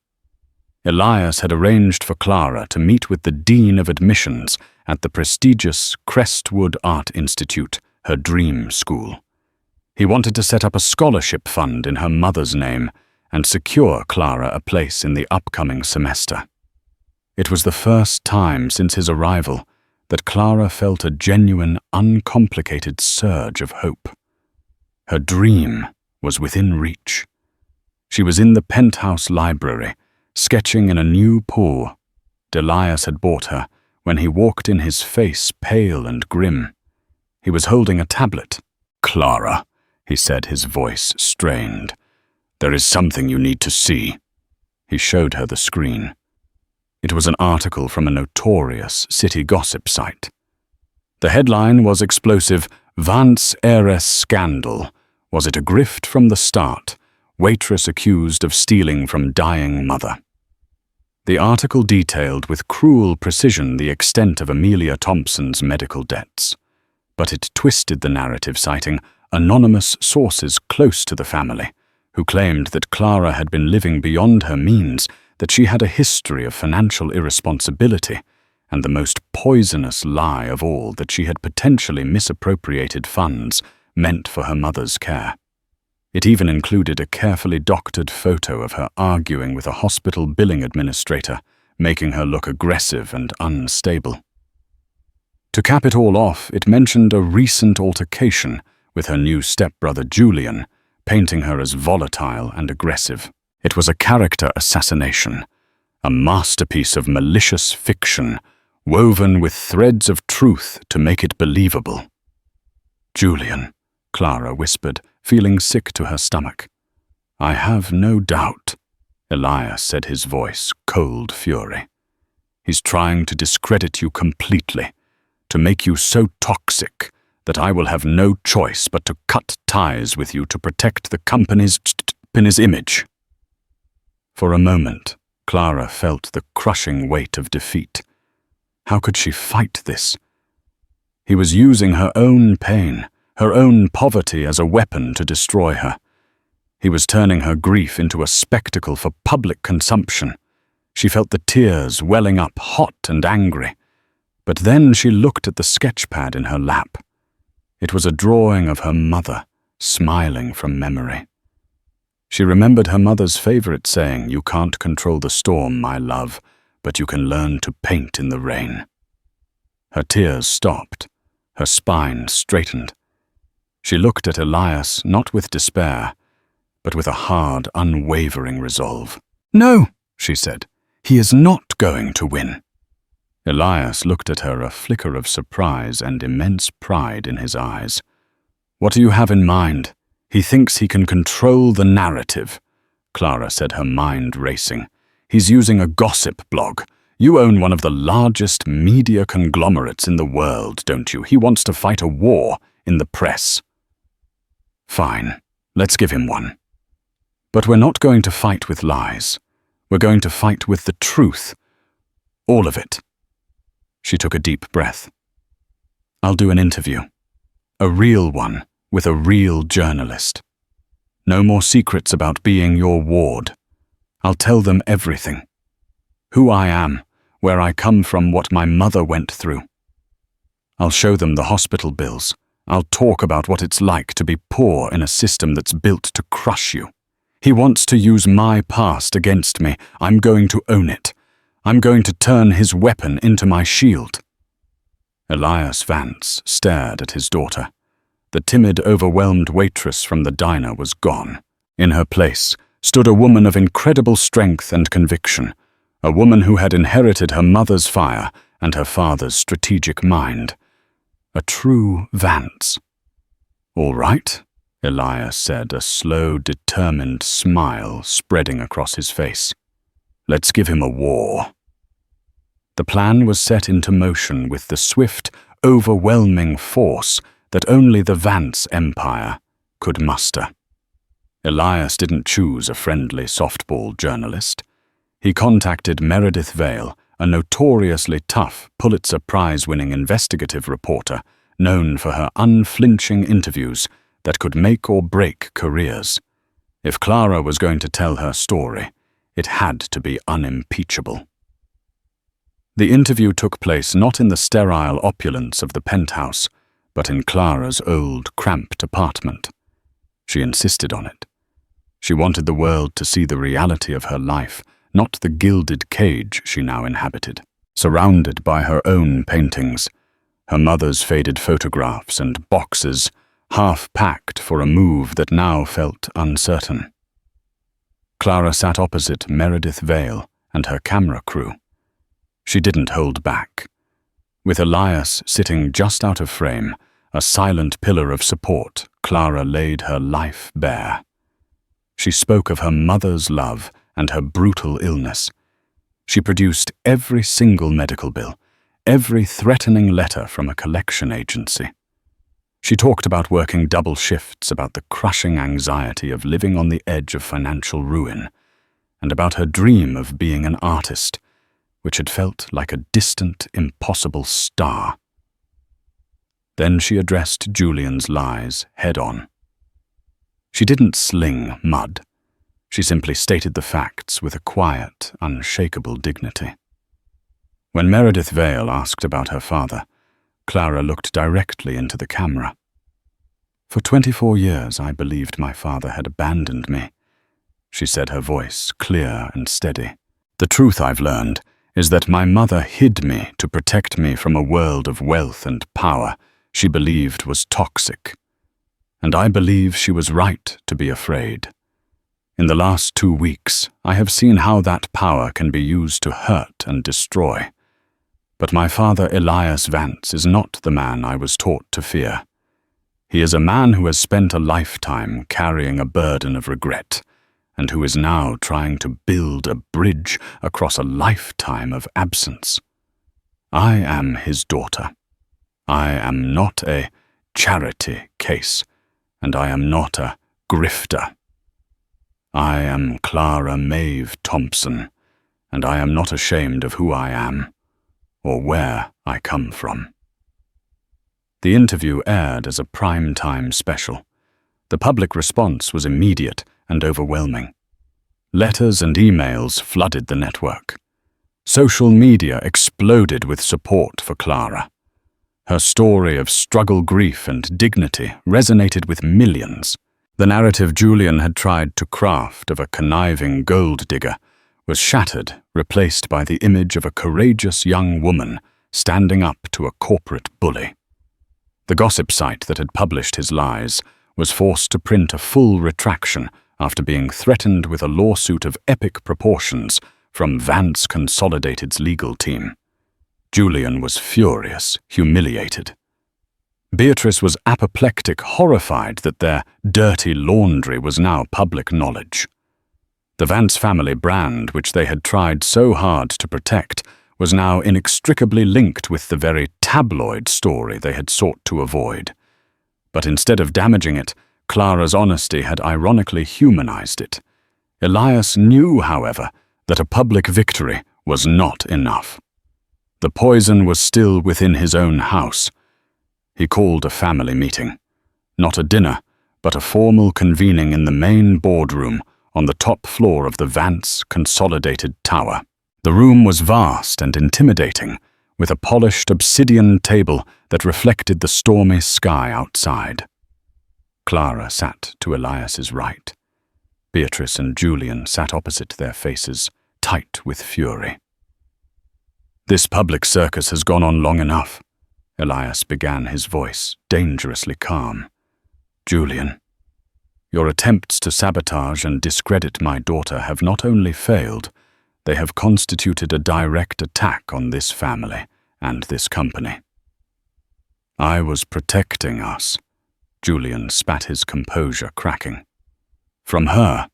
Elias had arranged for Clara to meet with the Dean of Admissions at the prestigious Crestwood Art Institute, her dream school. He wanted to set up a scholarship fund in her mother's name and secure Clara a place in the upcoming semester. It was the first time since his arrival that Clara felt a genuine, uncomplicated surge of hope. Her dream was within reach. She was in the penthouse library, sketching in a new pool Elias had bought her when he walked in, his face pale and grim. He was holding a tablet. "Clara," he said, his voice strained. "There is something you need to see." He showed her the screen. It was an article from a notorious city gossip site. The headline was explosive: "Vance heiress scandal. Was it a grift from the start? Waitress accused of stealing from dying mother." The article detailed with cruel precision the extent of Amelia Thompson's medical debts, but it twisted the narrative, citing anonymous sources close to the family, who claimed that Clara had been living beyond her means, that she had a history of financial irresponsibility, and the most poisonous lie of all, that she had potentially misappropriated funds meant for her mother's care. It even included a carefully doctored photo of her arguing with a hospital billing administrator, making her look aggressive and unstable. To cap it all off, it mentioned a recent altercation with her new stepbrother Julian, painting her as volatile and aggressive. It was a character assassination, a masterpiece of malicious fiction, woven with threads of truth to make it believable. "Julian," Clara whispered, feeling sick to her stomach. "I have no doubt," Elias said, his voice cold fury. "He's trying to discredit you completely, to make you so toxic that I will have no choice but to cut ties with you to protect the company's image." For a moment, Clara felt the crushing weight of defeat. How could she fight this? He was using her own pain, her own poverty as a weapon to destroy her. He was turning her grief into a spectacle for public consumption. She felt the tears welling up hot and angry. But then she looked at the sketchpad in her lap. It was a drawing of her mother, smiling from memory. She remembered her mother's favorite saying, "You can't control the storm, my love, but you can learn to paint in the rain." Her tears stopped. Her spine straightened. She looked at Elias not with despair, but with a hard, unwavering resolve. "No," she said, "he is not going to win." Elias looked at her, a flicker of surprise and immense pride in his eyes. "What do you have in mind? He thinks he can control the narrative," Clara said, her mind racing. "He's using a gossip blog. You own one of the largest media conglomerates in the world, don't you? He wants to fight a war in the press." "Fine, let's give him one. But we're not going to fight with lies. We're going to fight with the truth. All of it." She took a deep breath. "I'll do an interview. A real one, with a real journalist. No more secrets about being your ward. I'll tell them everything. Who I am, where I come from, what my mother went through. I'll show them the hospital bills. I'll talk about what it's like to be poor in a system that's built to crush you. He wants to use my past against me. I'm going to own it. I'm going to turn his weapon into my shield." Elias Vance stared at his daughter. The timid, overwhelmed waitress from the diner was gone. In her place stood a woman of incredible strength and conviction, a woman who had inherited her mother's fire and her father's strategic mind. A true Vance. "All right," Elias said, a slow, determined smile spreading across his face. "Let's give him a war." The plan was set into motion with the swift, overwhelming force that only the Vance Empire could muster. Elias didn't choose a friendly softball journalist. He contacted Meredith Vale, a notoriously tough Pulitzer Prize-winning investigative reporter known for her unflinching interviews that could make or break careers. If Clara was going to tell her story, it had to be unimpeachable. The interview took place not in the sterile opulence of the penthouse, but in Clara's old, cramped apartment. She insisted on it. She wanted the world to see the reality of her life, not the gilded cage she now inhabited. Surrounded by her own paintings, her mother's faded photographs and boxes, half-packed for a move that now felt uncertain. Clara sat opposite Meredith Vale and her camera crew. She didn't hold back. With Elias sitting just out of frame, a silent pillar of support, Clara laid her life bare. She spoke of her mother's love and her brutal illness. She produced every single medical bill, every threatening letter from a collection agency. She talked about working double shifts, about the crushing anxiety of living on the edge of financial ruin, and about her dream of being an artist, which had felt like a distant, impossible star. Then she addressed Julian's lies head-on. She didn't sling mud. She simply stated the facts with a quiet, unshakable dignity. When Meredith Vale asked about her father, Clara looked directly into the camera. "For 24 years, I believed my father had abandoned me," she said, her voice clear and steady. "The truth I've learned is that my mother hid me to protect me from a world of wealth and power she believed was toxic. And I believe she was right to be afraid. In the last 2 weeks, I have seen how that power can be used to hurt and destroy. But my father Elias Vance is not the man I was taught to fear. He is a man who has spent a lifetime carrying a burden of regret, and who is now trying to build a bridge across a lifetime of absence. I am his daughter. I am not a charity case, and I am not a grifter. I am Clara Maeve Thompson, and I am not ashamed of who I am, or where I come from. The interview aired as a prime-time special. The public response was immediate and overwhelming. Letters and emails flooded the network. Social media exploded with support for Clara. Her story of struggle, grief, and dignity resonated with millions. The narrative Julian had tried to craft of a conniving gold digger was shattered, replaced by the image of a courageous young woman standing up to a corporate bully. The gossip site that had published his lies was forced to print a full retraction after being threatened with a lawsuit of epic proportions from Vance Consolidated's legal team. Julian was furious, humiliated. Beatrice was apoplectic, horrified that their dirty laundry was now public knowledge. The Vance family brand, which they had tried so hard to protect, was now inextricably linked with the very tabloid story they had sought to avoid. But instead of damaging it, Clara's honesty had ironically humanized it. Elias knew, however, that a public victory was not enough. The poison was still within his own house. He called a family meeting. Not a dinner, but a formal convening in the main boardroom on the top floor of the Vance Consolidated Tower. The room was vast and intimidating, with a polished obsidian table that reflected the stormy sky outside. Clara sat to Elias's right. Beatrice and Julian sat opposite, their faces tight with fury. "This public circus has gone on long enough," Elias began, his voice dangerously calm. "Julian, your attempts to sabotage and discredit my daughter have not only failed, they have constituted a direct attack on this family and this company." "I was protecting us," Julian spat, his composure cracking. "From her.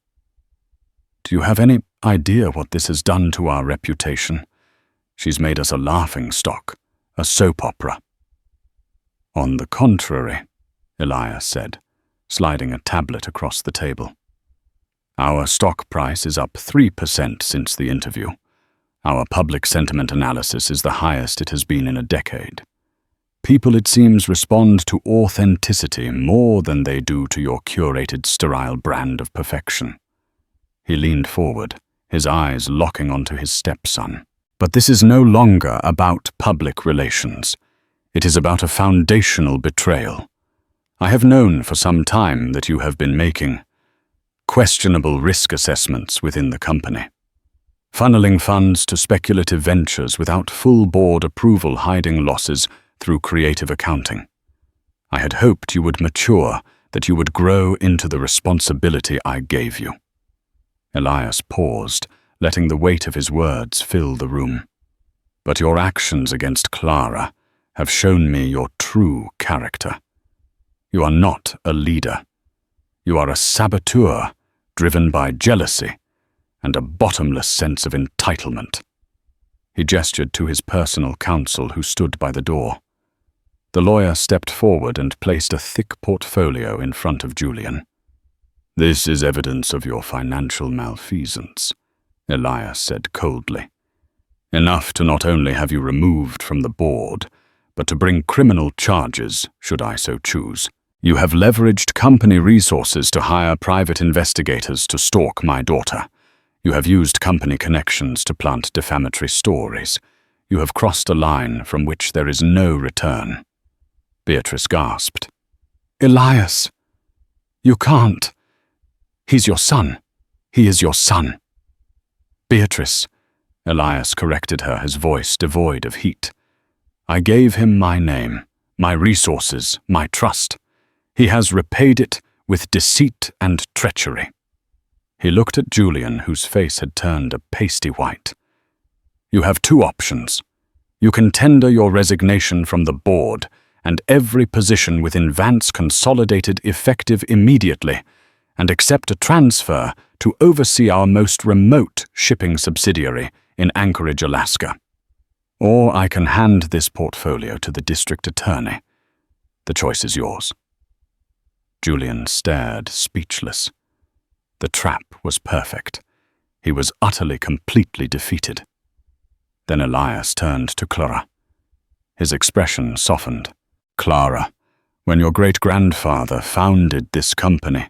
Do you have any idea what this has done to our reputation? She's made us a laughingstock, a soap opera." "On the contrary," Elias said, sliding a tablet across the table. "Our stock price is up 3% since the interview. Our public sentiment analysis is the highest it has been in a decade. People, it seems, respond to authenticity more than they do to your curated, sterile brand of perfection." He leaned forward, his eyes locking onto his stepson. "But this is no longer about public relations. It is about a foundational betrayal. I have known for some time that you have been making questionable risk assessments within the company, funneling funds to speculative ventures without full board approval, hiding losses through creative accounting. I had hoped you would mature, that you would grow into the responsibility I gave you." Elias paused, letting the weight of his words fill the room. "But your actions against Clara have shown me your true character. You are not a leader. You are a saboteur driven by jealousy and a bottomless sense of entitlement." He gestured to his personal counsel, who stood by the door. The lawyer stepped forward and placed a thick portfolio in front of Julian. "This is evidence of your financial malfeasance," Elias said coldly. "Enough to not only have you removed from the board, but to bring criminal charges, should I so choose. You have leveraged company resources to hire private investigators to stalk my daughter. You have used company connections to plant defamatory stories. You have crossed a line from which there is no return." Beatrice gasped. "Elias, you can't. He's your son. He is your son." "Beatrice, Elias corrected her, his voice devoid of heat. I gave him my name, my resources, my trust. He has repaid it with deceit and treachery. He looked at Julian, whose face had turned a pasty white. You have two options. You can tender your resignation from the board and every position within Vance Consolidated effective immediately, and accept a transfer to oversee our most remote shipping subsidiary in Anchorage, Alaska. Or I can hand this portfolio to the district attorney. The choice is yours. Julian stared, speechless. The trap was perfect. He was utterly, completely defeated. Then Elias turned to Clara. His expression softened. Clara, when your great-grandfather founded this company,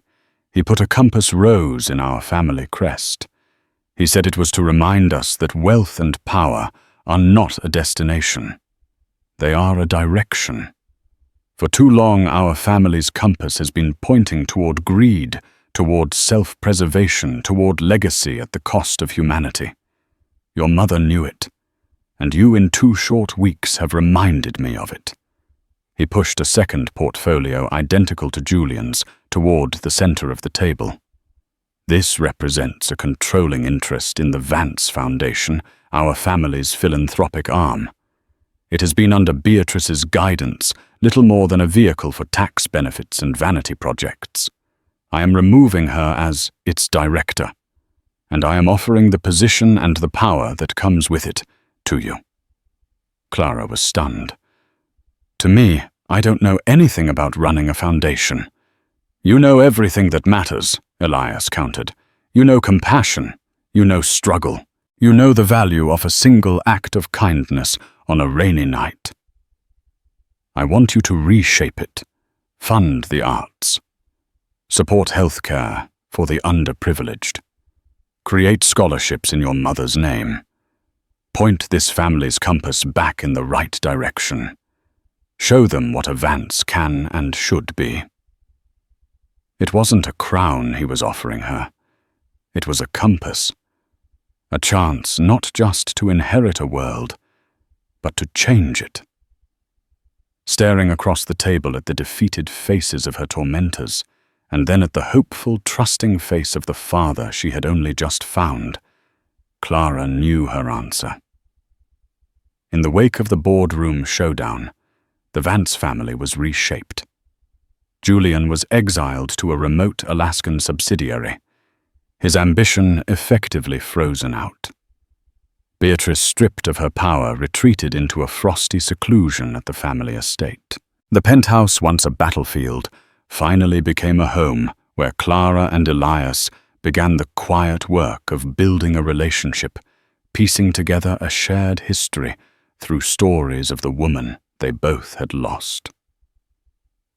he put a compass rose in our family crest. He said it was to remind us that wealth and power are not a destination. They are a direction. For too long, our family's compass has been pointing toward greed, toward self-preservation, toward legacy at the cost of humanity. Your mother knew it, and you in 2 short weeks have reminded me of it. He pushed a second portfolio identical to Julian's toward the center of the table. This represents a controlling interest in the Vance Foundation, our family's philanthropic arm. It has been under Beatrice's guidance, little more than a vehicle for tax benefits and vanity projects. I am removing her as its director, and I am offering the position and the power that comes with it to you. Clara was stunned. To me, I don't know anything about running a foundation. You know everything that matters, Elias countered. You know compassion. You know struggle. You know the value of a single act of kindness on a rainy night. I want you to reshape it, fund the arts, support healthcare for the underprivileged, create scholarships in your mother's name, point this family's compass back in the right direction, show them what a Vance can and should be. It wasn't a crown he was offering her. It was a compass, a chance not just to inherit a world, but to change it. Staring across the table at the defeated faces of her tormentors, and then at the hopeful, trusting face of the father she had only just found, Clara knew her answer. In the wake of the boardroom showdown, the Vance family was reshaped. Julian was exiled to a remote Alaskan subsidiary, his ambition effectively frozen out. Beatrice, stripped of her power, retreated into a frosty seclusion at the family estate. The penthouse, once a battlefield, finally became a home where Clara and Elias began the quiet work of building a relationship, piecing together a shared history through stories of the woman they both had lost.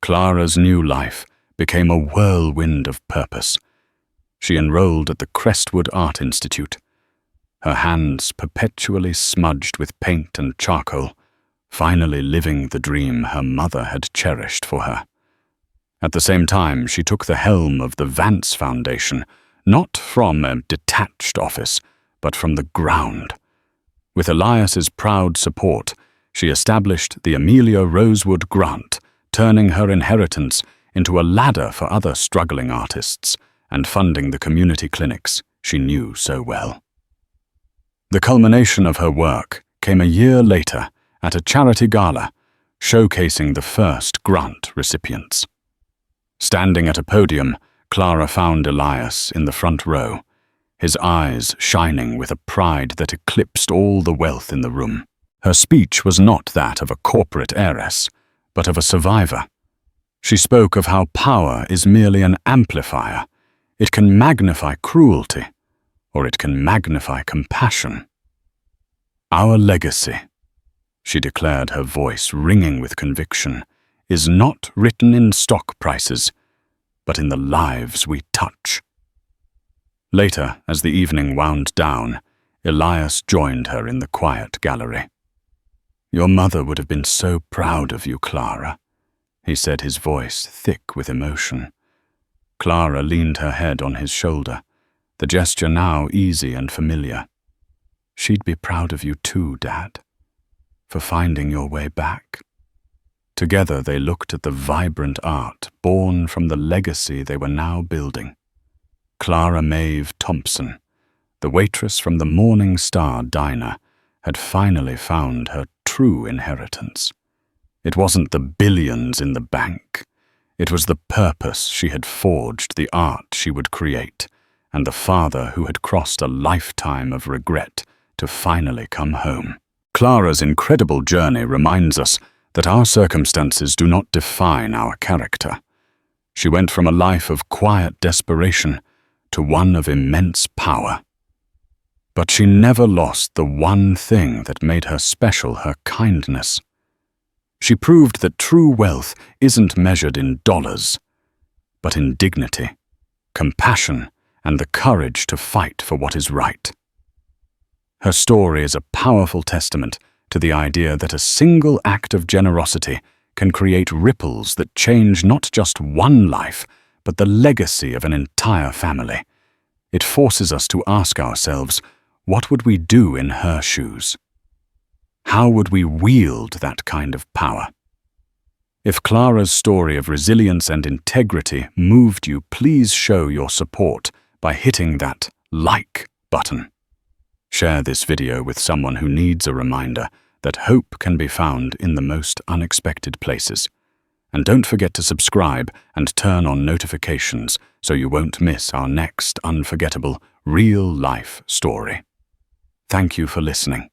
Clara's new life became a whirlwind of purpose. She enrolled at the Crestwood Art Institute, her hands perpetually smudged with paint and charcoal, finally living the dream her mother had cherished for her. At the same time, she took the helm of the Vance Foundation, not from a detached office, but from the ground. With Elias's proud support, she established the Amelia Rosewood Grant, turning her inheritance into a ladder for other struggling artists and funding the community clinics she knew so well. The culmination of her work came a year later at a charity gala, showcasing the first grant recipients. Standing at a podium, Clara found Elias in the front row, his eyes shining with a pride that eclipsed all the wealth in the room. Her speech was not that of a corporate heiress, but of a survivor. She spoke of how power is merely an amplifier. It can magnify cruelty, or it can magnify compassion. Our legacy, she declared, her voice ringing with conviction, is not written in stock prices, but in the lives we touch. Later, as the evening wound down, Elias joined her in the quiet gallery. Your mother would have been so proud of you, Clara, he said, his voice thick with emotion. Clara leaned her head on his shoulder, the gesture now easy and familiar. She'd be proud of you too, Dad, for finding your way back. Together they looked at the vibrant art born from the legacy they were now building. Clara Thompson, the waitress from the Morning Star diner, had finally found her true inheritance. It wasn't the billions in the bank. It was the purpose she had forged, the art she would create, and the father who had crossed a lifetime of regret to finally come home. Clara's incredible journey reminds us that our circumstances do not define our character. She went from a life of quiet desperation to one of immense power. But she never lost the one thing that made her special, her kindness. She proved that true wealth isn't measured in dollars, but in dignity, compassion, and the courage to fight for what is right. Her story is a powerful testament to the idea that a single act of generosity can create ripples that change not just one life, but the legacy of an entire family. It forces us to ask ourselves, what would we do in her shoes? How would we wield that kind of power? If Clara's story of resilience and integrity moved you, please show your support by hitting that like button. Share this video with someone who needs a reminder that hope can be found in the most unexpected places. And don't forget to subscribe and turn on notifications so you won't miss our next unforgettable real-life story. Thank you for listening.